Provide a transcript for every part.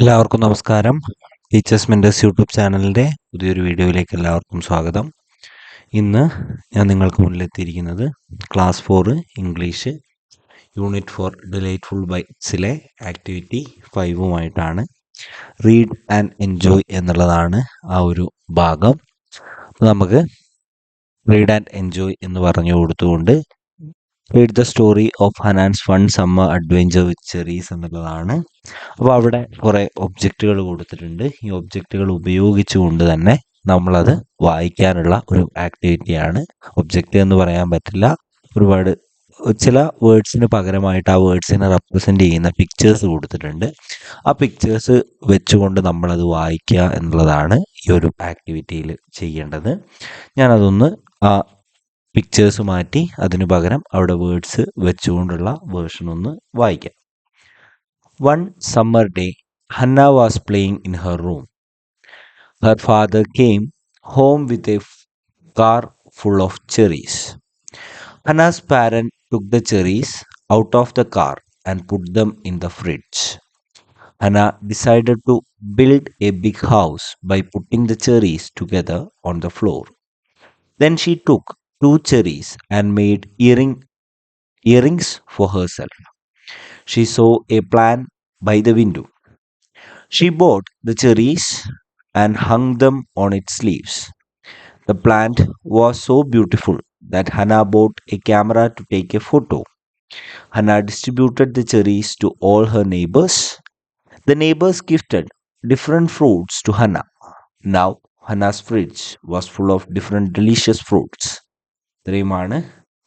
എല്ലാവർക്കും നമസ്കാരം. Teachers mentors YouTube ചാനലിൻ്റെ പുതിയൊരു വീഡിയോയിലേക്ക് എല്ലാവർക്കും സ്വാഗതം. ഇന്ന് ഞാൻ നിങ്ങൾക്ക് മുന്നിലെത്തിയിരിക്കുന്നത് ക്ലാസ് 4 ഇംഗ്ലീഷ് യൂണിറ്റ് 4 ഡിലൈറ്റ്ഫുൾ ബൈറ്റ്സിലെ ആക്ടിവിറ്റി 5 റീഡ് ആൻഡ് എൻജോയ് എന്നുള്ളതാണ് ആ ഒരു ഭാഗം. നമുക്ക് റീഡ് ആൻഡ് എൻജോയ് എന്ന് പറഞ്ഞു കൊടുത്തുകൊണ്ട് read the story of Hanan's fun summer adventure with cherries എന്നുള്ളതാണ്. അപ്പോൾ അവിടെ കുറേ ഒബ്ജക്റ്റുകൾ കൊടുത്തിട്ടുണ്ട്. ഈ ഒബ്ജക്റ്റുകൾ ഉപയോഗിച്ചുകൊണ്ട് തന്നെ നമ്മളത് വായിക്കാനുള്ള ഒരു ആക്ടിവിറ്റിയാണ്. ഒബ്ജക്റ്റ് എന്ന് പറയാൻ പറ്റില്ല, ഒരുപാട് ചില വേർഡ്സിന് പകരമായിട്ട് ആ വേർഡ്സിനെ റെപ്രസെൻ്റ് ചെയ്യുന്ന പിക്ചേഴ്സ് കൊടുത്തിട്ടുണ്ട്. ആ പിക്ചേഴ്സ് വെച്ചുകൊണ്ട് നമ്മളത് വായിക്കുക എന്നുള്ളതാണ് ഈ ഒരു ആക്ടിവിറ്റിയിൽ ചെയ്യേണ്ടത്. ഞാനതൊന്ന് ആ പിക്ചേഴ്സ് മാറ്റി അതിനു പകരം അവിടെ വേർഡ്സ് വെച്ചുകൊണ്ടുള്ള വേർഷൻ ഒന്ന് വായിക്കാം. One summer day, Hannah was playing in her room. Her father came home with a car full of cherries. Hannah's parents took the cherries out of the car and put them in the fridge. Hannah decided to build a big house by putting the cherries together on the floor. Then she took 2 cherries and made earrings for herself. She saw a plant by the window. She bought the cherries and hung them on its leaves. The plant was so beautiful that Hannah bought a camera to take a photo. Hannah distributed the cherries to all her neighbors. The neighbors gifted different fruits to Hannah. Now Hannah's fridge was full of different delicious fruits. ഇത്രയുമാണ്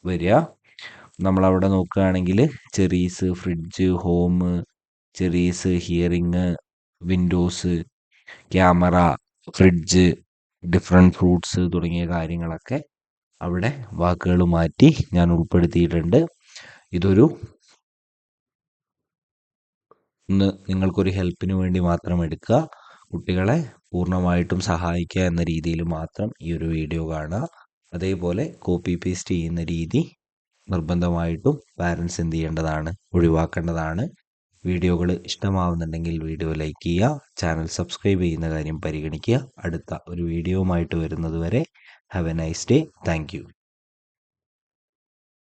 വരിക. നമ്മളവിടെ നോക്കുകയാണെങ്കിൽ cherries, fridge, home, cherries, hearing, Windows, camera, fridge, different fruits തുടങ്ങിയ കാര്യങ്ങളൊക്കെ അവിടെ വാക്കുകൾ മാറ്റി ഞാൻ ഉൾപ്പെടുത്തിയിട്ടുണ്ട്. ഇതൊരു നിങ്ങൾക്കൊരു ഹെൽപ്പിന് വേണ്ടി മാത്രം എടുക്കുക. കുട്ടികളെ പൂർണ്ണമായിട്ടും സഹായിക്കുക എന്ന രീതിയിൽ മാത്രം ഈ ഒരു വീഡിയോ കാണുക. അതേപോലെ കോപ്പി പേസ്റ്റ് ചെയ്യുന്ന രീതി നിർബന്ധമായിട്ടും പാരൻസ് എന്ത് ചെയ്യേണ്ടതാണ്, ഒഴിവാക്കേണ്ടതാണ്. വീഡിയോകൾ ഇഷ്ടമാവുന്നുണ്ടെങ്കിൽ വീഡിയോ ലൈക്ക് ചെയ്യുക, ചാനൽ സബ്സ്ക്രൈബ് ചെയ്യുന്ന കാര്യം പരിഗണിക്കുക. അടുത്ത ഒരു വീഡിയോയുമായിട്ട് വരുന്നത് വരെ have A nice day. Thank you.